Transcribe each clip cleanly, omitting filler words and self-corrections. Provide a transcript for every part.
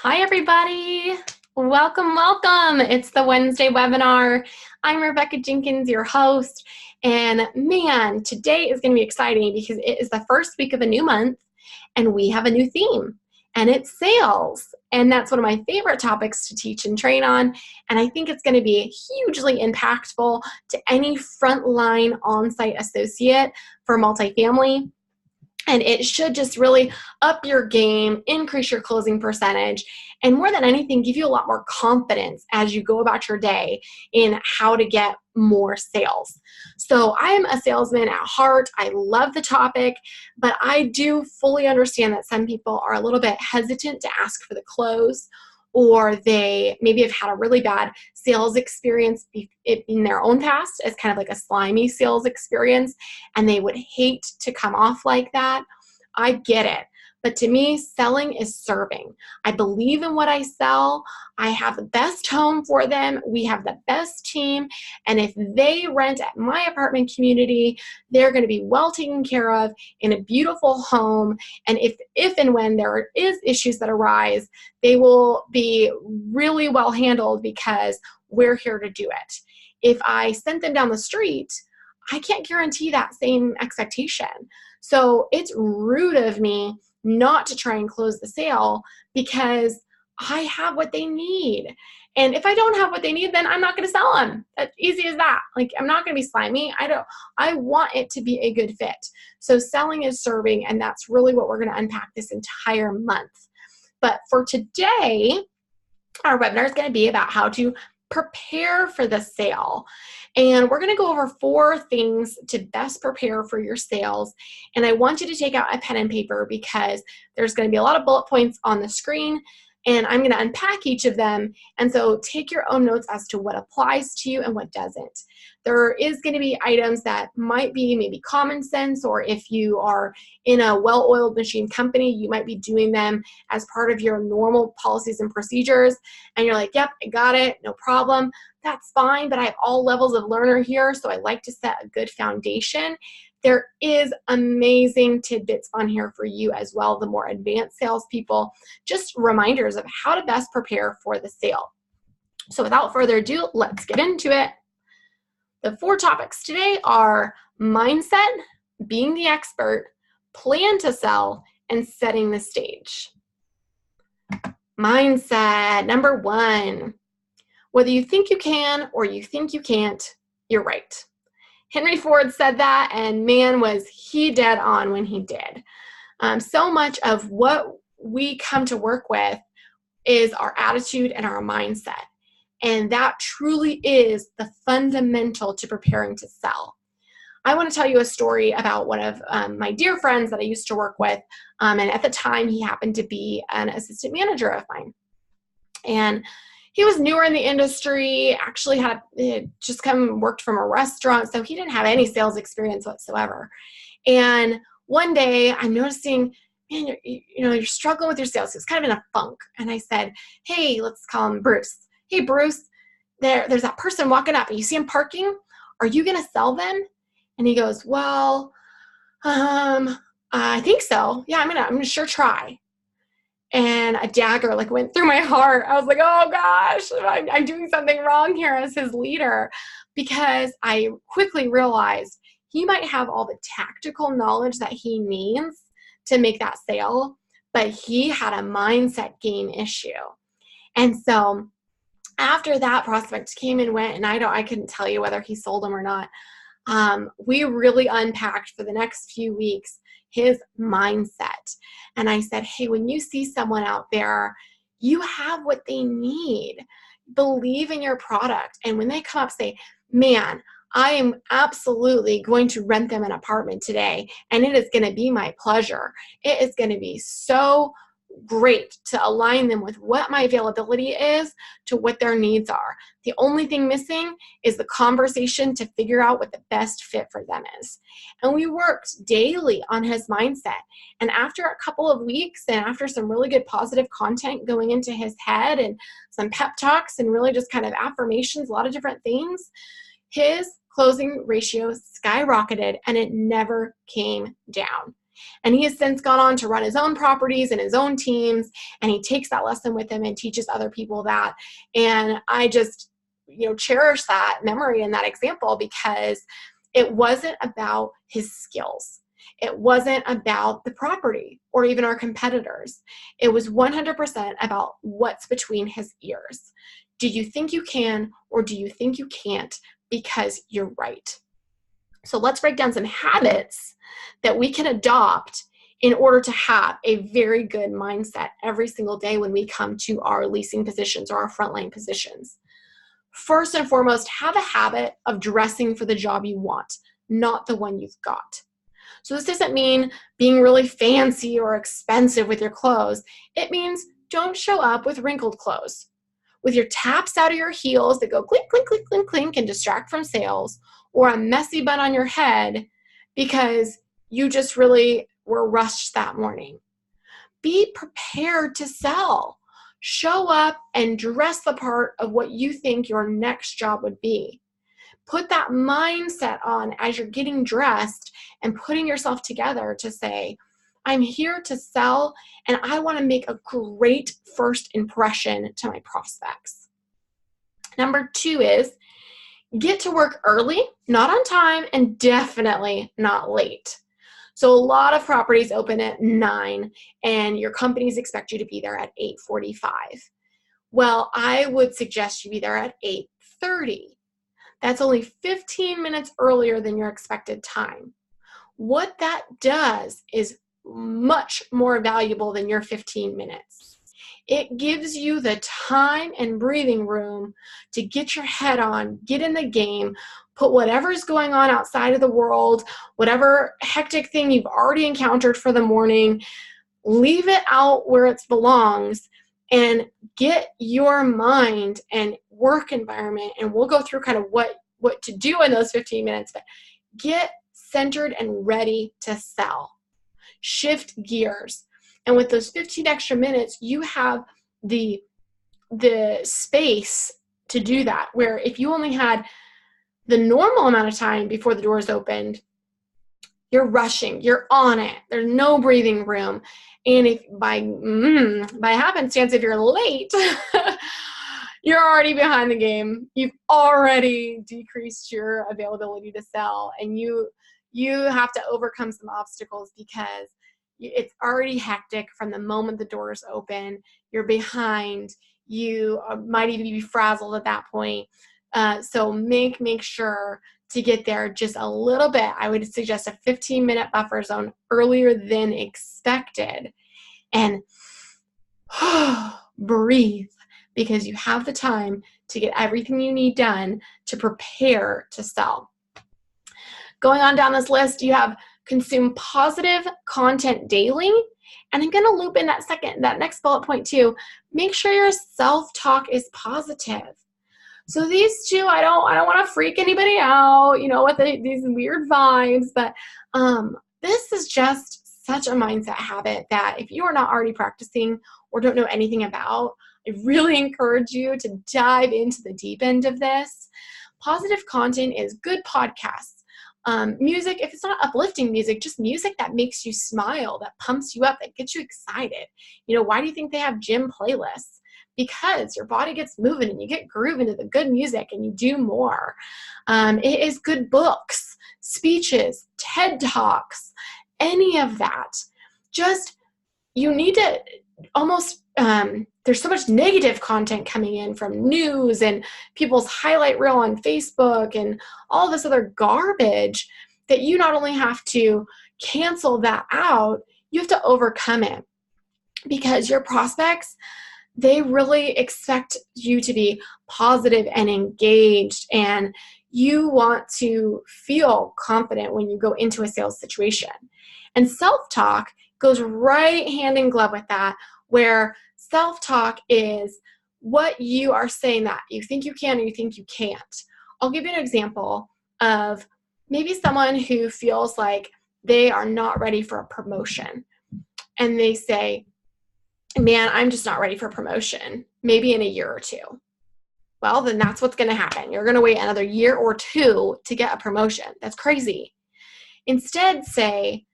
Hi, everybody. Welcome, welcome. It's the Wednesday webinar. I'm Rebecca Jenkins, your host. And man, today is going to be exciting because it is the first week of a new month and we have a new theme, and it's sales. And that's one of my favorite topics to teach and train on. And I think it's going to be hugely impactful to any frontline on-site associate for multifamily. And it should just really up your game, increase your closing percentage, and more than anything, give you a lot more confidence as you go about your day in how to get more sales. So I'm a salesman at heart. I love the topic, but I do fully understand that some people are a little bit hesitant to ask for the close, or they maybe have had a really bad sales experience in their own past as kind of like a slimy sales experience, and they would hate to come off like that. I get it. But to me, selling is serving. I believe in what I sell. I have the best home for them. We have the best team. And if they rent at my apartment community, they're going to be well taken care of in a beautiful home. And if and when there is issues that arise, they will be really well handled because we're here to do it. If I sent them down the street, I can't guarantee that same expectation. So it's rude of me not to try and close the sale because I have what they need. And if I don't have what they need, then I'm not going to sell them. That's easy as that. Like, I'm not going to be slimy. I want it to be a good fit. So selling is serving, and that's really what we're going to unpack this entire month. But for today, our webinar is going to be about how to prepare for the sale. And we're going to go over 4 things to best prepare for your sales. And I want you to take out a pen and paper because there's going to be a lot of bullet points on the screen, and I'm going to unpack each of them. And so take your own notes as to what applies to you and what doesn't. There is going to be items that might be maybe common sense, or if you are in a well-oiled machine company, you might be doing them as part of your normal policies and procedures. And you're like, yep, I got it, no problem. That's fine, but I have all levels of learner here, so I like to set a good foundation. There is amazing tidbits on here for you as well, the more advanced salespeople, just reminders of how to best prepare for the sale. So without further ado, let's get into it. The 4 topics today are mindset, being the expert, plan to sell, and setting the stage. Mindset, number 1. Whether you think you can or you think you can't, you're right. Henry Ford said that, and man, was he dead on when he did. So much of what we come to work with is our attitude and our mindset. And that truly is the fundamental to preparing to sell. I want to tell you a story about one of my dear friends that I used to work with. And at the time, he happened to be an assistant manager of mine. And he was newer in the industry, actually had just worked from a restaurant, so he didn't have any sales experience whatsoever. And one day I'm noticing, man, you're struggling with your sales. He was kind of in a funk. And I said, hey, let's call him Bruce. Hey, Bruce, there's that person walking up and you see him parking. Are you going to sell them? And he goes, well, I think so. Yeah, I'm gonna sure try. And a dagger went through my heart. I was like, oh gosh, I'm doing something wrong here as his leader, because I quickly realized he might have all the tactical knowledge that he needs to make that sale, but he had a mindset game issue. And so after that prospect came and went, and I couldn't tell you whether he sold them or not, we really unpacked for the next few weeks his mindset. And I said, hey, when you see someone out there, you have what they need. Believe in your product. And when they come up, say, man, I am absolutely going to rent them an apartment today, and it is going to be my pleasure. It is going to be so great to align them with what my availability is to what their needs are. The only thing missing is the conversation to figure out what the best fit for them is. And we worked daily on his mindset. And after a couple of weeks, and after some really good positive content going into his head and some pep talks and really just kind of affirmations, a lot of different things, his closing ratio skyrocketed and it never came down. And he has since gone on to run his own properties and his own teams, and he takes that lesson with him and teaches other people that. And I just, cherish that memory and that example because it wasn't about his skills. It wasn't about the property or even our competitors. It was 100% about what's between his ears. Do you think you can, or do you think you can't because you're right? So let's break down some habits that we can adopt in order to have a very good mindset every single day when we come to our leasing positions or our frontline positions. First and foremost, have a habit of dressing for the job you want, not the one you've got. So this doesn't mean being really fancy or expensive with your clothes. It means don't show up with wrinkled clothes, with your taps out of your heels that go clink, clink, clink, clink, clink and distract from sales, or a messy bun on your head because you just really were rushed that morning. Be prepared to sell. Show up and dress the part of what you think your next job would be. Put that mindset on as you're getting dressed and putting yourself together to say, I'm here to sell and I want to make a great first impression to my prospects. Number 2 is get to work early, not on time, and definitely not late. So a lot of properties open at 9 and your companies expect you to be there at 8:45. Well, I would suggest you be there at 8:30. That's only 15 minutes earlier than your expected time. What that does is much more valuable than your 15 minutes. It gives you the time and breathing room to get your head on, get in the game, put whatever's going on outside of the world, whatever hectic thing you've already encountered for the morning, leave it out where it belongs and get your mind and work environment. And we'll go through kind of what to do in those 15 minutes, but get centered and ready to sell. Shift gears. And with those 15 extra minutes, you have the space to do that, where if you only had the normal amount of time before the doors opened, you're rushing, you're on it, there's no breathing room. And if by happenstance, if you're late, you're already behind the game. You've already decreased your availability to sell, and you have to overcome some obstacles because it's already hectic from the moment the doors open. You're behind. You might even be frazzled at that point. So make sure to get there just a little bit. I would suggest a 15-minute buffer zone earlier than expected. And breathe, because you have the time to get everything you need done to prepare to sell. Going on down this list, you have consume positive content daily. And I'm going to loop in that next bullet point too. Make sure your self-talk is positive. So these two, I don't want to freak anybody out, with these weird vibes, but this is just such a mindset habit that if you are not already practicing or don't know anything about, I really encourage you to dive into the deep end of this. Positive content is good podcasts. Music, if it's not uplifting music, just music that makes you smile, that pumps you up, that gets you excited. Why do you think they have gym playlists? Because your body gets moving and you get grooving to the good music and you do more. It is good books, speeches, TED Talks, any of that. Just, you need to almost, there's so much negative content coming in from news and people's highlight reel on Facebook and all this other garbage that you not only have to cancel that out, you have to overcome it, because your prospects, they really expect you to be positive and engaged, and you want to feel confident when you go into a sales situation. And self-talk goes right hand in glove with that, where self-talk is what you are saying that you think you can or you think you can't. I'll give you an example of maybe someone who feels like they are not ready for a promotion. And they say, man, I'm just not ready for promotion, maybe in a year or two. Well, then that's what's going to happen. You're going to wait another year or two to get a promotion. That's crazy. Instead, say,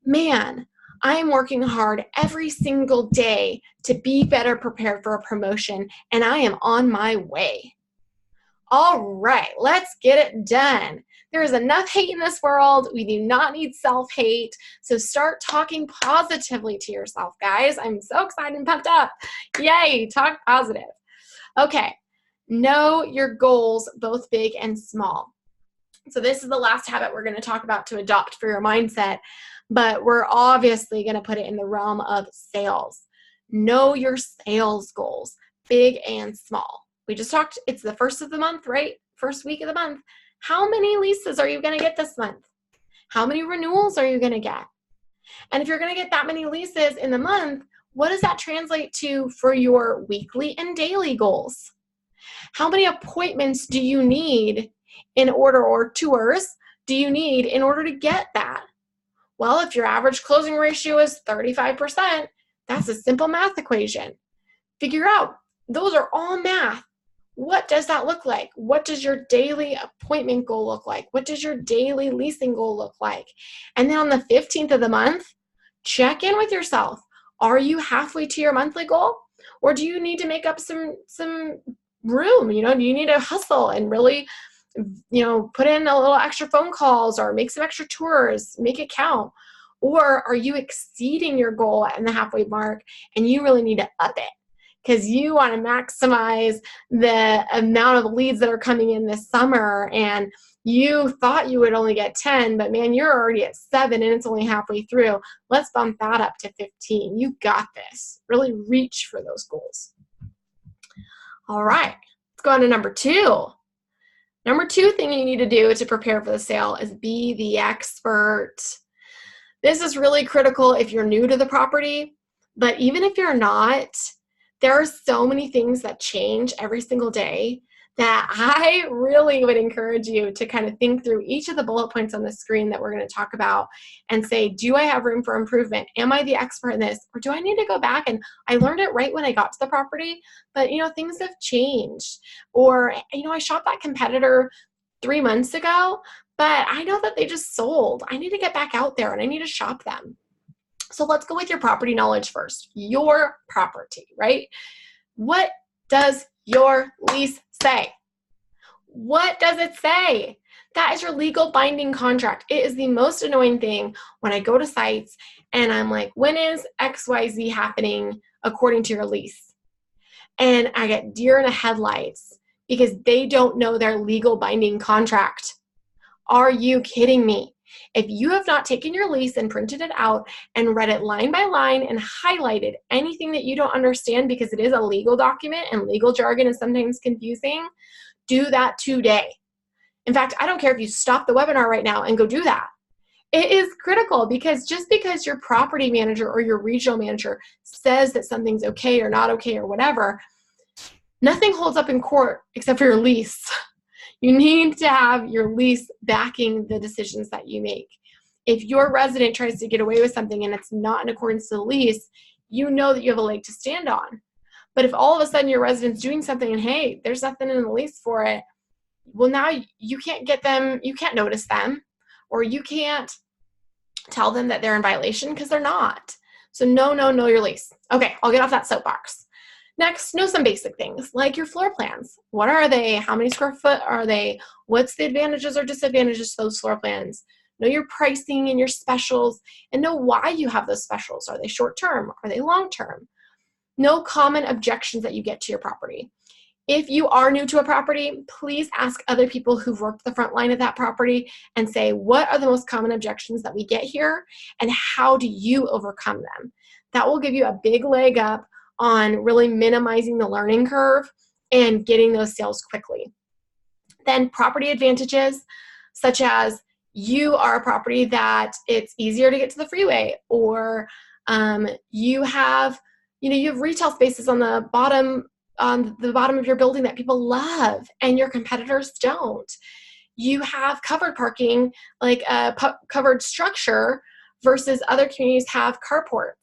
man, I am working hard every single day to be better prepared for a promotion, and I am on my way. All right, let's get it done. There is enough hate in this world. We do not need self-hate. So start talking positively to yourself, guys. I'm so excited and pumped up. Yay, talk positive. Okay, know your goals, both big and small. So this is the last habit we're going to talk about to adopt for your mindset, but we're obviously going to put it in the realm of sales. Know your sales goals, big and small. We just talked, it's the first of the month, right? First week of the month. How many leases are you going to get this month? How many renewals are you going to get? And if you're going to get that many leases in the month, what does that translate to for your weekly and daily goals? How many appointments do you need in order, or tours do you need in order to get that? Well, if your average closing ratio is 35%, that's a simple math equation. Figure out, those are all math. What does that look like? What does your daily appointment goal look like? What does your daily leasing goal look like? And then on the 15th of the month, check in with yourself. Are you halfway to your monthly goal? Or do you need to make up some room? Do you need to hustle and really, put in a little extra phone calls or make some extra tours, make it count? Or are you exceeding your goal at the halfway mark and you really need to up it because you want to maximize the amount of leads that are coming in this summer, and you thought you would only get 10, but man, you're already at 7 and it's only halfway through. Let's bump that up to 15. You got this. Really reach for those goals. All right, let's go on to number 2. Number 2 thing you need to do to prepare for the sale is be the expert. This is really critical if you're new to the property, but even if you're not, there are so many things that change every single day that I really would encourage you to kind of think through each of the bullet points on the screen that we're going to talk about and say, do I have room for improvement? Am I the expert in this? Or do I need to go back and I learned it right when I got to the property, but things have changed. Or, I shopped that competitor 3 months ago, but I know that they just sold. I need to get back out there and I need to shop them. So let's go with your property knowledge first. Your property, right? What does your lease say? What does it say? That is your legal binding contract. It is the most annoying thing when I go to sites and I'm like, when is XYZ happening according to your lease? And I get deer in the headlights because they don't know their legal binding contract. Are you kidding me? If you have not taken your lease and printed it out and read it line by line and highlighted anything that you don't understand, because it is a legal document and legal jargon is sometimes confusing, do that today. In fact, I don't care if you stop the webinar right now and go do that. It is critical because just because your property manager or your regional manager says that something's okay or not okay or whatever, nothing holds up in court except for your lease. You need to have your lease backing the decisions that you make. If your resident tries to get away with something and it's not in accordance to the lease, you know that you have a leg to stand on. But if all of a sudden your resident's doing something and hey, there's nothing in the lease for it, well, now you can't get them, you can't notice them, or you can't tell them that they're in violation because they're not. So know your lease. Okay, I'll get off that soapbox. Next, know some basic things like your floor plans. What are they? How many square foot are they? What's the advantages or disadvantages to those floor plans? Know your pricing and your specials and know why you have those specials. Are they short-term? Are they long-term? Know common objections that you get to your property. If you are new to a property, please ask other people who've worked the front line of that property and say, what are the most common objections that we get here and how do you overcome them? That will give you a big leg up on really minimizing the learning curve and getting those sales quickly. Then property advantages, such as you are a property that it's easier to get to the freeway, or you have retail spaces on the bottom of your building that people love and your competitors don't. You have covered parking, like a covered structure, versus other communities have carports.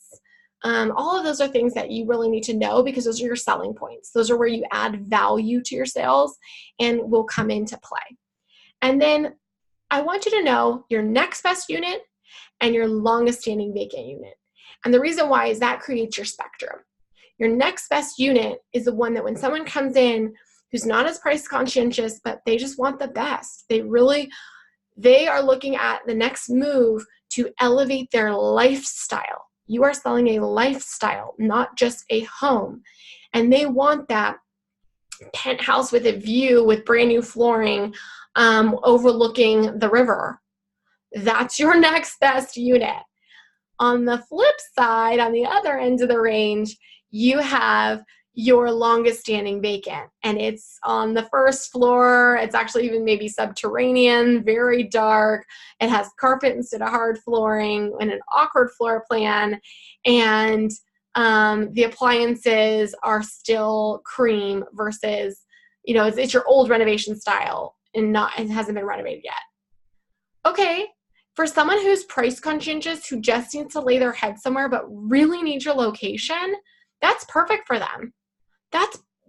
All of those are things that you really need to know because those are your selling points. Those are where you add value to your sales and will come into play. And then I want you to know your next best unit and your longest standing vacant unit. And the reason why is that creates your spectrum. Your next best unit is the one that when someone comes in who's not as price conscientious, but they just want the best. They are looking at the next move to elevate their lifestyle. You are selling a lifestyle, not just a home. And they want that penthouse with a view with brand new flooring overlooking the river. That's your next best unit. On the flip side, on the other end of the range, you have your longest standing vacant, and it's on the first floor. It's actually even maybe subterranean, very dark. It has carpet instead of hard flooring and an awkward floor plan, and the appliances are still cream versus, it's your old renovation style and it hasn't been renovated yet. Okay, for someone who's price conscientious, who just needs to lay their head somewhere but really needs your location, that's perfect for them.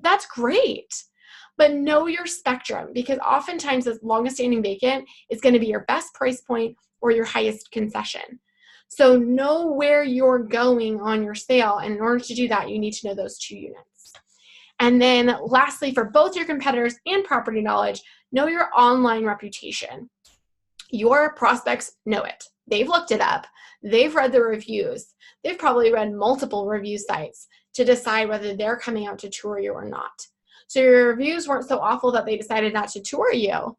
That's great. But know your spectrum, because oftentimes the longest standing vacant is going to be your best price point or your highest concession. So know where you're going on your sale. And in order to do that, you need to know those 2 units. And then lastly, for both your competitors and property knowledge, know your online reputation. Your prospects know it. They've looked it up. They've read the reviews. They've probably read multiple review sites to decide whether they're coming out to tour you or not. So your reviews weren't so awful that they decided not to tour you.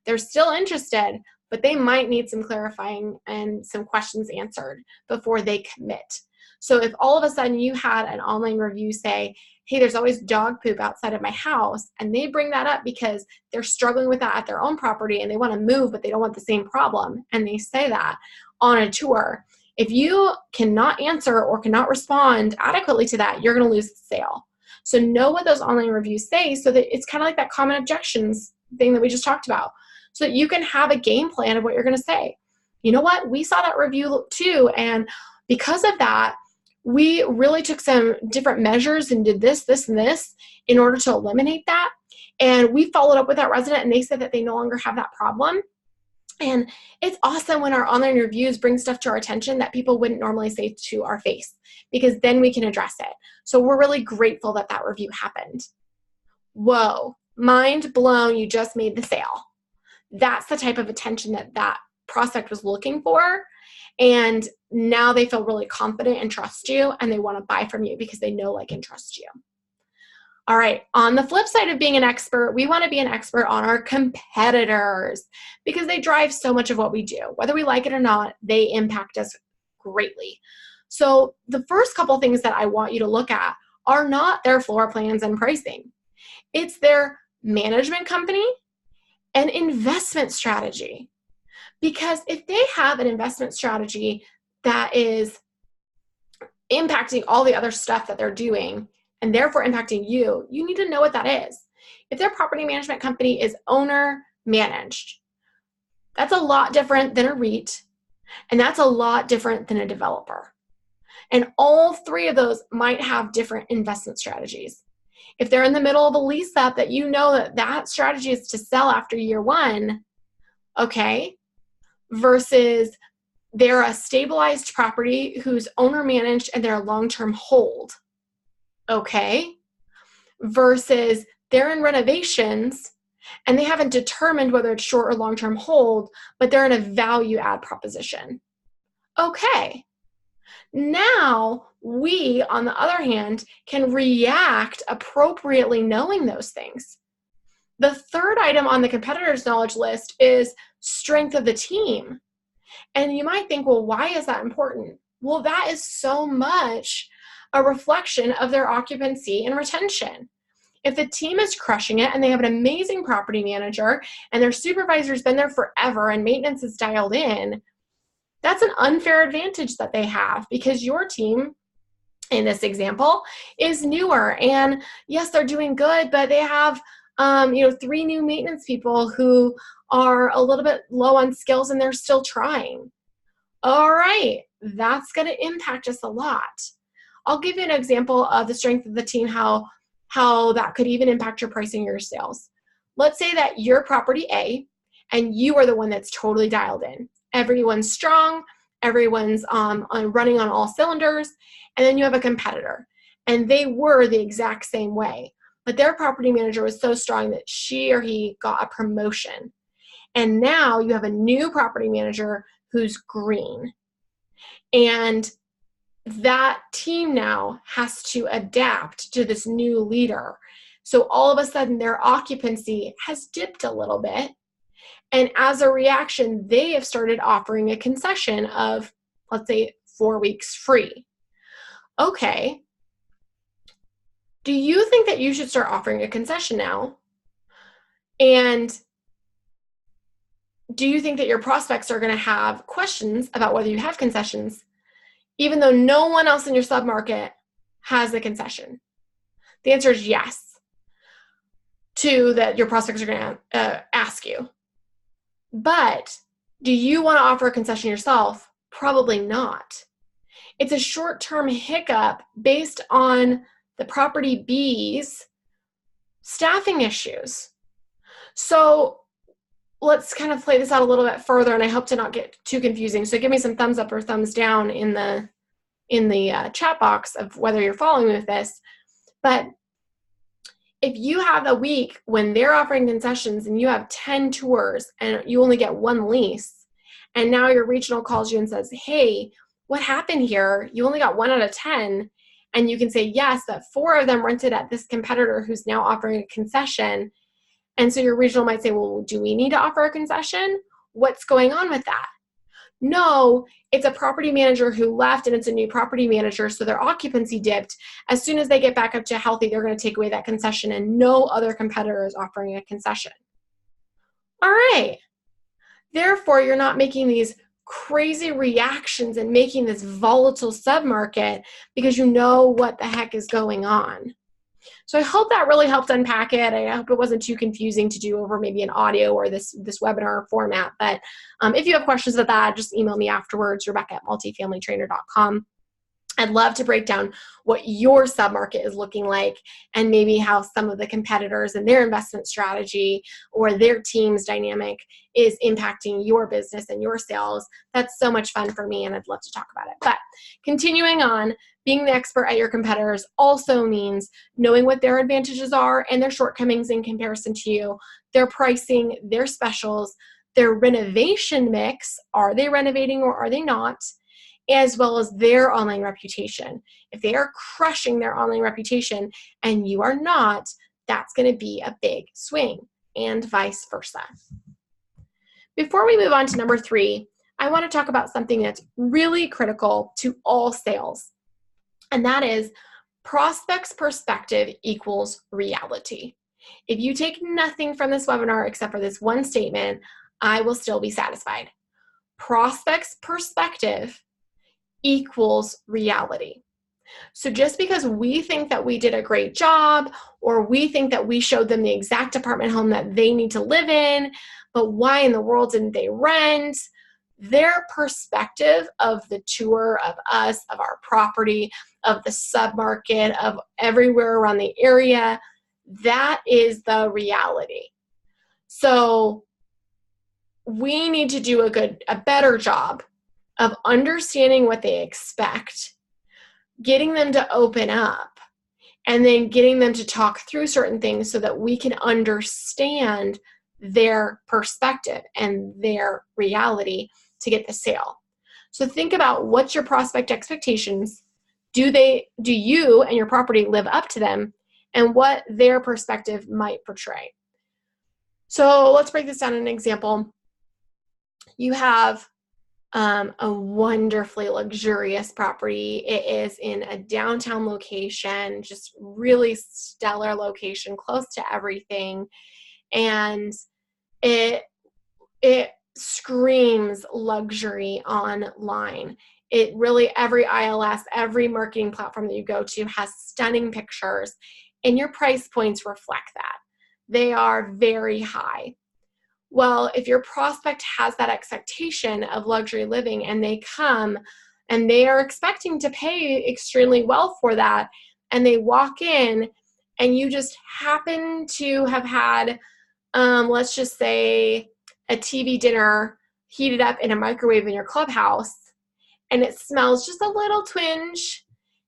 They're still interested, but they might need some clarifying and some questions answered before they commit. So if all of a sudden you had an online review say, hey, there's always dog poop outside of my house, and they bring that up because they're struggling with that at their own property and they want to move, but they don't want the same problem, and they say that on a tour, if you cannot answer or cannot respond adequately to that, you're going to lose the sale. So know what those online reviews say, so that it's kind of like that common objections thing that we just talked about, so that you can have a game plan of what you're going to say. You know what? We saw that review too, and because of that, we really took some different measures and did this, this, and this in order to eliminate that. And we followed up with that resident, and they said that they no longer have that problem. And it's awesome when our online reviews bring stuff to our attention that people wouldn't normally say to our face, because then we can address it. So we're really grateful that that review happened. Whoa, mind blown, you just made the sale. That's the type of attention that that prospect was looking for. And now they feel really confident and trust you, and they want to buy from you because they know, like, and trust you. All right, on the flip side of being an expert, we want to be an expert on our competitors, because they drive so much of what we do. Whether we like it or not, they impact us greatly. So the first couple things that I want you to look at are not their floor plans and pricing. It's their management company and investment strategy. Because if they have an investment strategy that is impacting all the other stuff that they're doing, and therefore impacting you, you need to know what that is. If their property management company is owner managed, that's a lot different than a REIT, and that's a lot different than a developer. And all 3 of those might have different investment strategies. If they're in the middle of a lease up that you know that that strategy is to sell after year 1, okay, versus they're a stabilized property who's owner managed and they're a long-term hold. Okay, versus they're in renovations and they haven't determined whether it's short or long-term hold, but they're in a value add proposition. Okay, now we, on the other hand, can react appropriately knowing those things. The third item on the competitor's knowledge list is strength of the team. And you might think, well, why is that important? Well, that is so much a reflection of their occupancy and retention. If the team is crushing it and they have an amazing property manager and their supervisor's been there forever and maintenance is dialed in, that's an unfair advantage that they have, because your team, in this example, is newer. And yes, they're doing good, but they have 3 new maintenance people who are a little bit low on skills and they're still trying. All right, that's going to impact us a lot. I'll give you an example of the strength of the team, how that could even impact your pricing or your sales. Let's say that you're property A and you are the one that's totally dialed in. Everyone's strong, everyone's running on all cylinders, and then you have a competitor, and they were the exact same way, but their property manager was so strong that she or he got a promotion. And now you have a new property manager who's green. And that team now has to adapt to this new leader. So all of a sudden their occupancy has dipped a little bit. And as a reaction, they have started offering a concession of, let's say, 4 weeks free. Okay. Do you think that you should start offering a concession now? And do you think that your prospects are going to have questions about whether you have concessions, even though no one else in your submarket has a concession? The answer is yes. Two, that your prospects are going to ask you. But do you want to offer a concession yourself? Probably not. It's a short-term hiccup based on the property B's staffing issues. So let's kind of play this out a little bit further, and I hope to not get too confusing. So give me some thumbs up or thumbs down in the chat box of whether you're following me with this. But if you have a week when they're offering concessions and you have 10 tours and you only get 1 lease, and now your regional calls you and says, hey, what happened here? You only got 1 out of 10. And you can say, yes, but 4 of them rented at this competitor who's now offering a concession. And so your regional might say, well, do we need to offer a concession? What's going on with that? No, it's a property manager who left and it's a new property manager, so their occupancy dipped. As soon as they get back up to healthy, they're going to take away that concession, and no other competitor is offering a concession. All right. Therefore, you're not making these crazy reactions and making this volatile submarket because you know what the heck is going on. So I hope that really helped unpack it. I hope it wasn't too confusing to do over maybe an audio or this webinar format. But if you have questions about that, just email me afterwards, Rebecca@multifamilytrainer.com. I'd love to break down what your submarket is looking like and maybe how some of the competitors and their investment strategy or their team's dynamic is impacting your business and your sales. That's so much fun for me, and I'd love to talk about it. But continuing on, being the expert at your competitors also means knowing what their advantages are and their shortcomings in comparison to you, their pricing, their specials, their renovation mix. Are they renovating or are they not? As well as their online reputation. If they are crushing their online reputation and you are not, that's going to be a big swing, and vice versa. Before we move on to number 3, I want to talk about something that's really critical to all sales, and that is prospect's perspective equals reality. If you take nothing from this webinar except for this one statement, I will still be satisfied. Prospect's perspective equals reality. So just because we think that we did a great job, or we think that we showed them the exact apartment home that they need to live in, but why in the world didn't they rent? Their perspective of the tour, of us, of our property, of the submarket, of everywhere around the area, that is the reality. So we need to do a better job of understanding what they expect, getting them to open up, and then getting them to talk through certain things so that we can understand their perspective and their reality to get the sale. So think about, what's your prospect expectations? Do you and your property live up to them, and what their perspective might portray? So let's break this down in an example. You have a wonderfully luxurious property. It is in a downtown location, just really stellar location, close to everything. And it screams luxury online. It really, every ILS, every marketing platform that you go to has stunning pictures, and your price points reflect that. They are very high. Well, if your prospect has that expectation of luxury living and they come and they are expecting to pay extremely well for that, and they walk in and you just happen to have had, let's just say, a TV dinner heated up in a microwave in your clubhouse, and it smells just a little twinge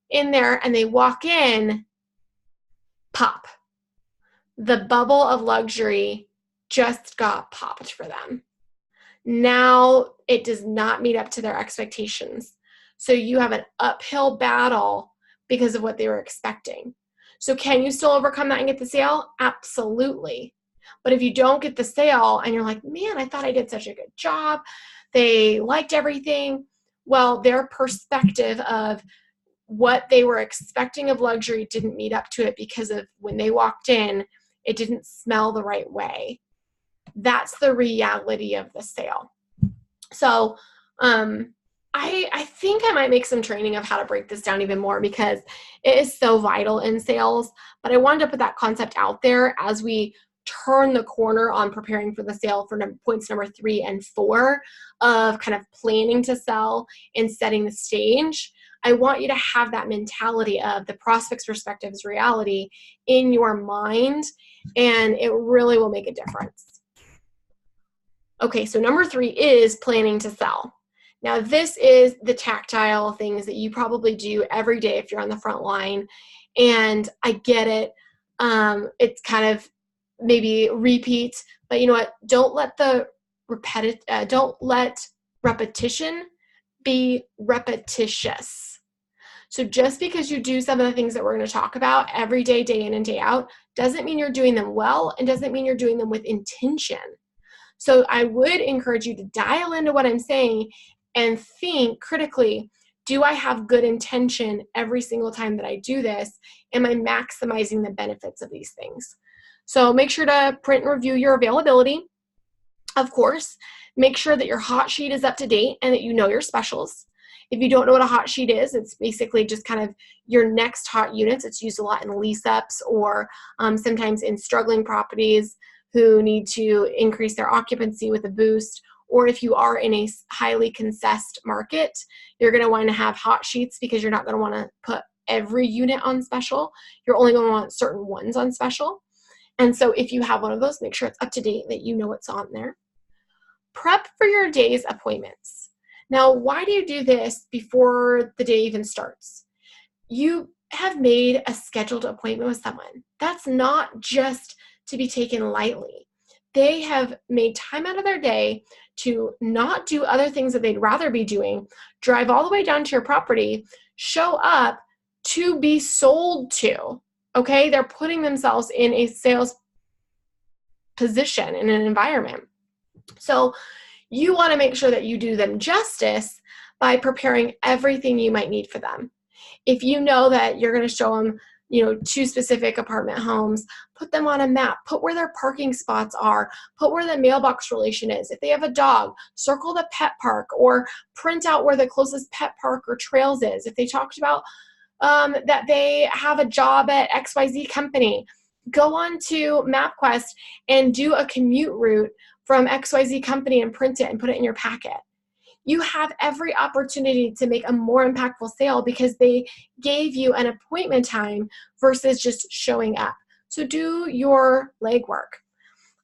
in there, and they walk in, pop. The bubble of luxury just got popped for them. Now it does not meet up to their expectations. So you have an uphill battle because of what they were expecting. So can you still overcome that and get the sale? Absolutely. But if you don't get the sale and you're like, man, I thought I did such a good job, they liked everything, well, their perspective of what they were expecting of luxury didn't meet up to it because of when they walked in, it didn't smell the right way. That's the reality of the sale. So I think I might make some training of how to break this down even more because it is so vital in sales. But I wanted to put that concept out there as we turn the corner on preparing for the sale for points number 3 and 4 of kind of planning to sell and setting the stage. I want you to have that mentality of the prospect's perspective is reality in your mind, and it really will make a difference. Okay, so number 3 is planning to sell. Now, this is the tactile things that you probably do every day if you're on the front line, and I get it. It's kind of maybe repeat, but you know what? Don't let repetition be repetitious. So just because you do some of the things that we're going to talk about every day, day in and day out, doesn't mean you're doing them well and doesn't mean you're doing them with intention. So I would encourage you to dial into what I'm saying and think critically, do I have good intention every single time that I do this? Am I maximizing the benefits of these things? So make sure to print and review your availability. Of course, make sure that your hot sheet is up to date and that you know your specials. If you don't know what a hot sheet is, it's basically just kind of your next hot units. It's used a lot in lease-ups or sometimes in struggling properties who need to increase their occupancy with a boost. Or if you are in a highly concessed market, you're going to want to have hot sheets because you're not going to want to put every unit on special. You're only going to want certain ones on special. And so if you have one of those, make sure it's up to date, that you know what's on there. Prep for your day's appointments. Now, why do you do this before the day even starts? You have made a scheduled appointment with someone. That's not just to be taken lightly. They have made time out of their day to not do other things that they'd rather be doing, drive all the way down to your property, show up to be sold to, okay? They're putting themselves in a sales position in an environment. So you want to make sure that you do them justice by preparing everything you might need for them. If you know that you're going to show them, 2 specific apartment homes, put them on a map, put where their parking spots are, put where the mailbox relation is. If they have a dog, circle the pet park or print out where the closest pet park or trails is. If they talked about that they have a job at XYZ company, go on to MapQuest and do a commute route from XYZ company and print it and put it in your packet. You have every opportunity to make a more impactful sale because they gave you an appointment time versus just showing up. So do your legwork.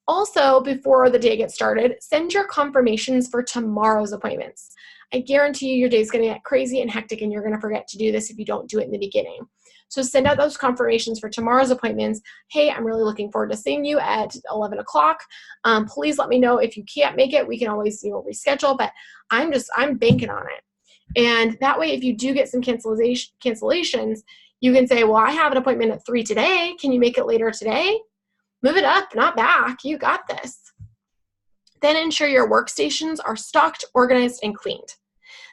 Also, before the day gets started, send your confirmations for tomorrow's appointments. I guarantee you your day's going to get crazy and hectic and you're going to forget to do this if you don't do it in the beginning. So send out those confirmations for tomorrow's appointments. Hey, I'm really looking forward to seeing you at 11 o'clock. Please let me know if you can't make it. We can always reschedule, but I'm banking on it. And that way, if you do get some cancellations, you can say, well, I have an appointment at 3 today. Can you make it later today? Move it up, not back. You got this. Then ensure your workstations are stocked, organized, and cleaned.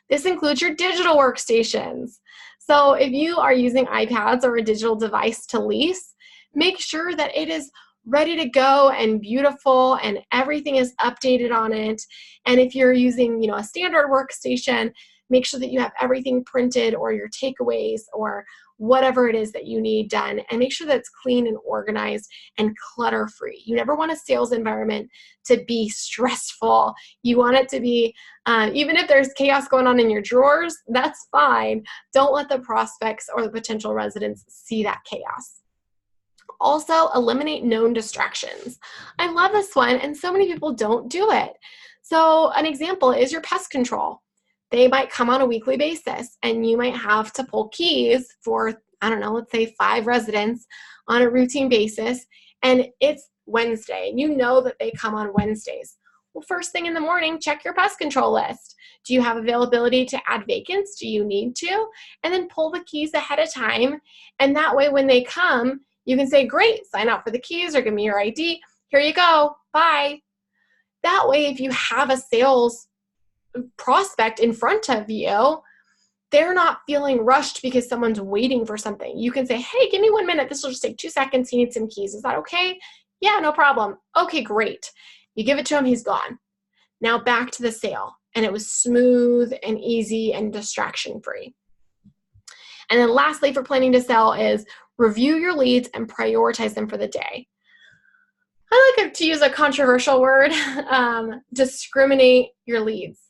This includes your digital workstations. So if you are using iPads or a digital device to lease, make sure that it is ready to go and beautiful and everything is updated on it. And if you're using, a standard workstation, make sure that you have everything printed or your takeaways or whatever it is that you need done, and make sure that it's clean and organized and clutter-free. You never want a sales environment to be stressful. You want it to be, even if there's chaos going on in your drawers, that's fine. Don't let the prospects or the potential residents see that chaos. Also, eliminate known distractions. I love this one, and so many people don't do it. So an example is your pest control. they might come on a weekly basis, and you might have to pull keys for, I don't know, let's say 5 residents on a routine basis, and it's Wednesday, and you know that they come on Wednesdays. Well, first thing in the morning, check your pest control list. Do you have availability to add vacants? Do you need to? And then pull the keys ahead of time, and that way when they come, you can say, great, sign up for the keys or give me your ID. Here you go, bye. That way, if you have a sales prospect in front of you, they're not feeling rushed because someone's waiting for something. You can say, hey, give me 1 minute. This will just take 2 seconds. He needs some keys. Is that okay? Yeah, no problem. Okay, great. You give it to him, he's gone. Now back to the sale. And it was smooth and easy and distraction-free. And then lastly, for planning to sell is review your leads and prioritize them for the day. I like to use a controversial word, discriminate your leads.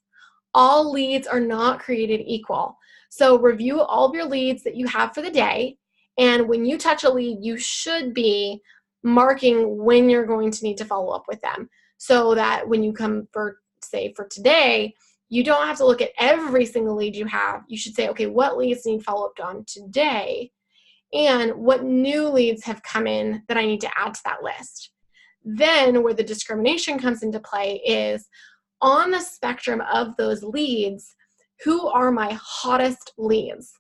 All leads are not created equal. So review all of your leads that you have for the day. And when you touch a lead, you should be marking when you're going to need to follow up with them. So that when you come for, say, for today, you don't have to look at every single lead you have. You should say, okay, what leads need follow-up on today? And what new leads have come in that I need to add to that list? Then where the discrimination comes into play is on the spectrum of those leads, who are my hottest leads?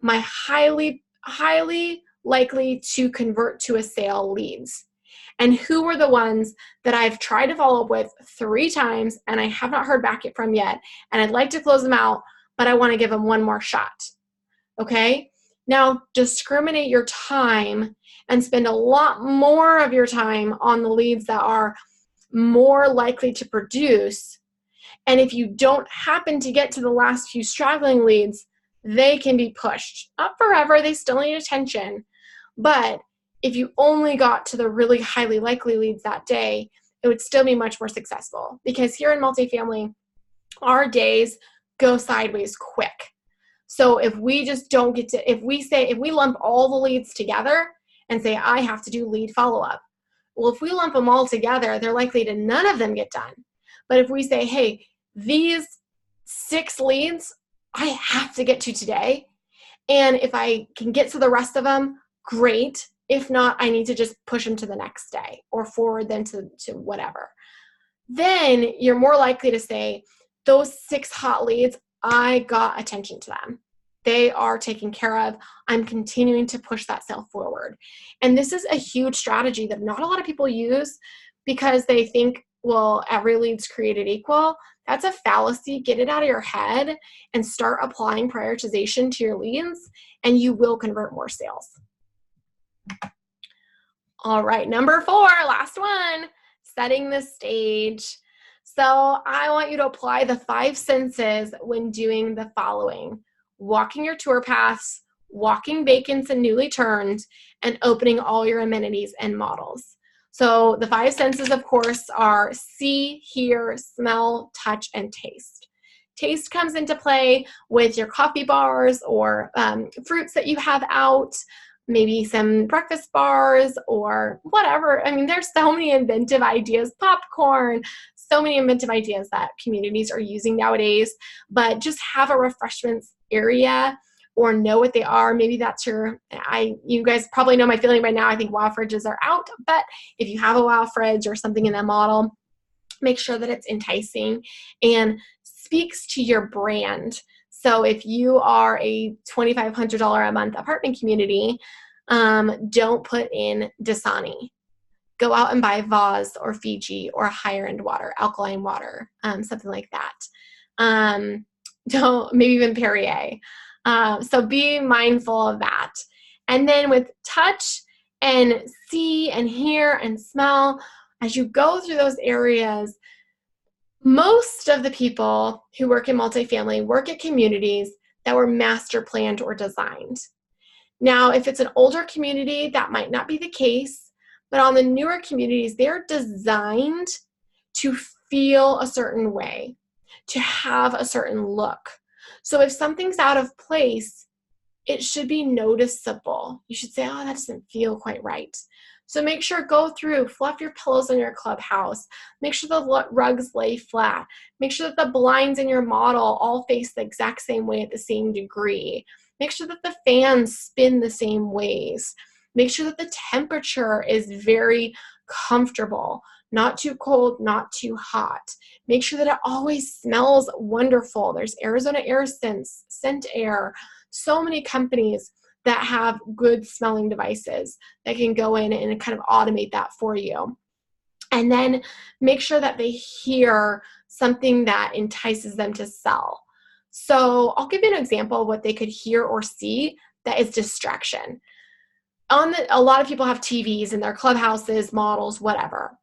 My highly likely to convert to a sale leads. And who are the ones that I've tried to follow up with 3 times and I have not heard back from yet, and I'd like to close them out, but I want to give them one more shot. Okay? Now, discriminate your time and spend a lot more of your time on the leads that are more likely to produce. And if you don't happen to get to the last few straggling leads, they can be pushed. Not forever, they still need attention. But if you only got to the really highly likely leads that day, it would still be much more successful. Because here in multifamily, our days go sideways quick. So if we just don't get to, if we lump all the leads together and say, I have to do lead follow-up. Well, if we lump them all together, they're likely to none of them get done. But if we say, hey, these 6 leads, I have to get to today. And if I can get to the rest of them, great. If not, I need to just push them to the next day or forward them to whatever. Then you're more likely to say, those 6 hot leads, I got attention to them. They are taken care of. I'm continuing to push that sale forward. And this is a huge strategy that not a lot of people use because they think, well, every lead's created equal. That's a fallacy. Get it out of your head and start applying prioritization to your leads, and you will convert more sales. All right, number 4, last one, setting the stage. So I want you to apply the 5 senses when doing the following: walking your tour paths, walking vacants and newly turned, and opening all your amenities and models. So the 5 senses, of course, are see, hear, smell, touch, and taste. Taste comes into play with your coffee bars or fruits that you have out, maybe some breakfast bars or whatever. I mean, there's so many inventive ideas, popcorn, so many inventive ideas that communities are using nowadays, but just have a refreshments area or know what they are. Maybe that's you guys probably know my feeling right now. I think wow fridges are out, but if you have a wow fridge or something in that model, make sure that it's enticing and speaks to your brand. So if you are a $2,500 a month apartment community, don't put in Dasani. Go out and buy Vaz or Fiji or higher end water, alkaline water, something like that. Maybe even Perrier. So be mindful of that. And then with touch and see and hear and smell, as you go through those areas, most of the people who work in multifamily work at communities that were master planned or designed. Now, if it's an older community, that might not be the case, but on the newer communities, they're designed to feel a certain way, to have a certain look. So if something's out of place, it should be noticeable. You should say, oh, that doesn't feel quite right. So make sure, go through, fluff your pillows in your clubhouse. Make sure the rugs lay flat. Make sure that the blinds in your model all face the exact same way at the same degree. Make sure that the fans spin the same ways. Make sure that the temperature is very comfortable, not too cold, not too hot. Make sure that it always smells wonderful. There's Arizona Air Sense, Scent Air, so many companies that have good smelling devices that can go in and kind of automate that for you. And then make sure that they hear something that entices them to sell. So I'll give you an example of what they could hear or see that is distraction. A lot of people have TVs in their clubhouses, models, whatever.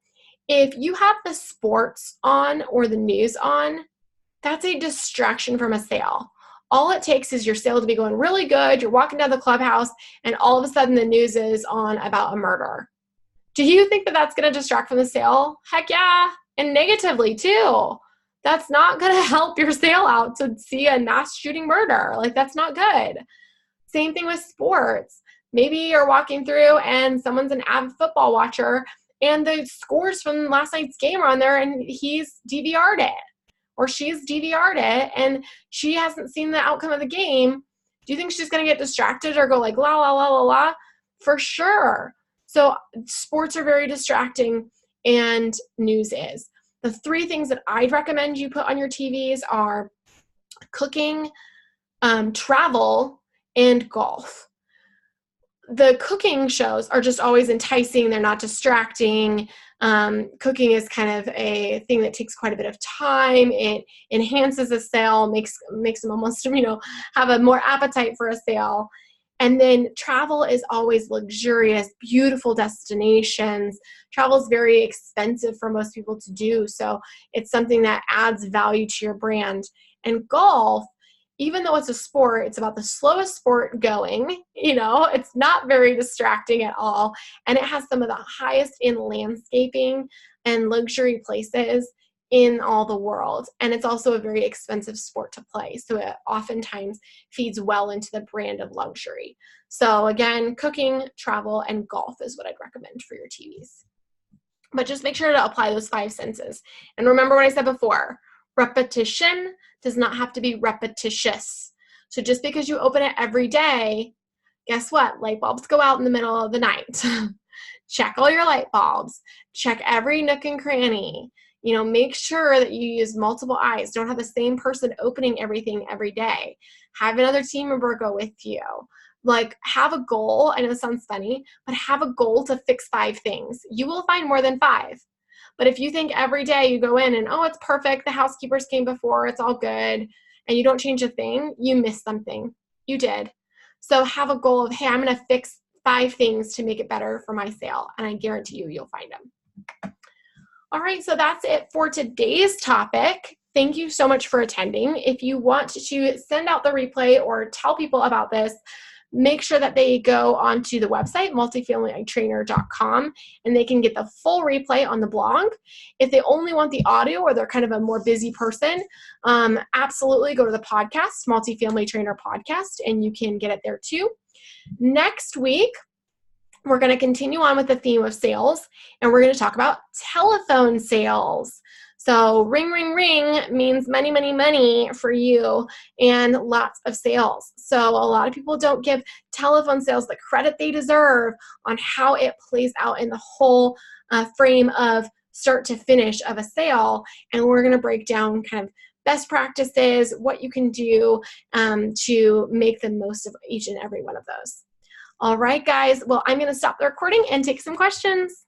If you have the sports on or the news on, that's a distraction from a sale. All it takes is your sale to be going really good, you're walking down the clubhouse, and all of a sudden the news is on about a murder. Do you think that that's going to distract from the sale? Heck yeah, and negatively too. That's not going to help your sale out to see a mass shooting murder. Like, that's not good. Same thing with sports. Maybe you're walking through and someone's an avid football watcher and the scores from last night's game are on there and he's DVR'd it. Or she's DVR'd it and she hasn't seen the outcome of the game. Do you think she's going to get distracted or go like, la, la, la, la, la? For sure. So sports are very distracting and news is. The 3 things that I'd recommend you put on your TVs are cooking, travel, and golf. The cooking shows are just always enticing. They're not distracting. Cooking is kind of a thing that takes quite a bit of time. It enhances a sale, makes them almost, have a more appetite for a sale. And then travel is always luxurious, beautiful destinations. Travel is very expensive for most people to do. So it's something that adds value to your brand. And golf, even though it's a sport, it's about the slowest sport going. It's not very distracting at all. And it has some of the highest in landscaping and luxury places in all the world. And it's also a very expensive sport to play. So it oftentimes feeds well into the brand of luxury. So again, cooking, travel, and golf is what I'd recommend for your TVs. But just make sure to apply those 5 senses. And remember what I said before, repetition does not have to be repetitious. So just because you open it every day, guess what? Light bulbs go out in the middle of the night. Check all your light bulbs. Check every nook and cranny. Make sure that you use multiple eyes. Don't have the same person opening everything every day. Have another team member go with you. Have a goal. I know it sounds funny, but have a goal to fix 5 things. You will find more than 5. But if you think every day you go in and, oh, it's perfect, the housekeepers came before, it's all good, and you don't change a thing, you missed something. You did. So have a goal of, hey, I'm going to fix 5 things to make it better for my sale, and I guarantee you'll find them. All right, so that's it for today's topic. Thank you so much for attending. If you want to send out the replay or tell people about this, make sure that they go onto the website, multifamilytrainer.com, and they can get the full replay on the blog. If they only want the audio or they're kind of a more busy person, absolutely go to the podcast, Multifamily Trainer Podcast, and you can get it there too. Next week, we're going to continue on with the theme of sales, and we're going to talk about telephone sales. So ring, ring, ring means money, money, money for you and lots of sales. So a lot of people don't give telephone sales the credit they deserve on how it plays out in the whole frame of start to finish of a sale. And we're going to break down kind of best practices, what you can do to make the most of each and every one of those. All right, guys. Well, I'm going to stop the recording and take some questions.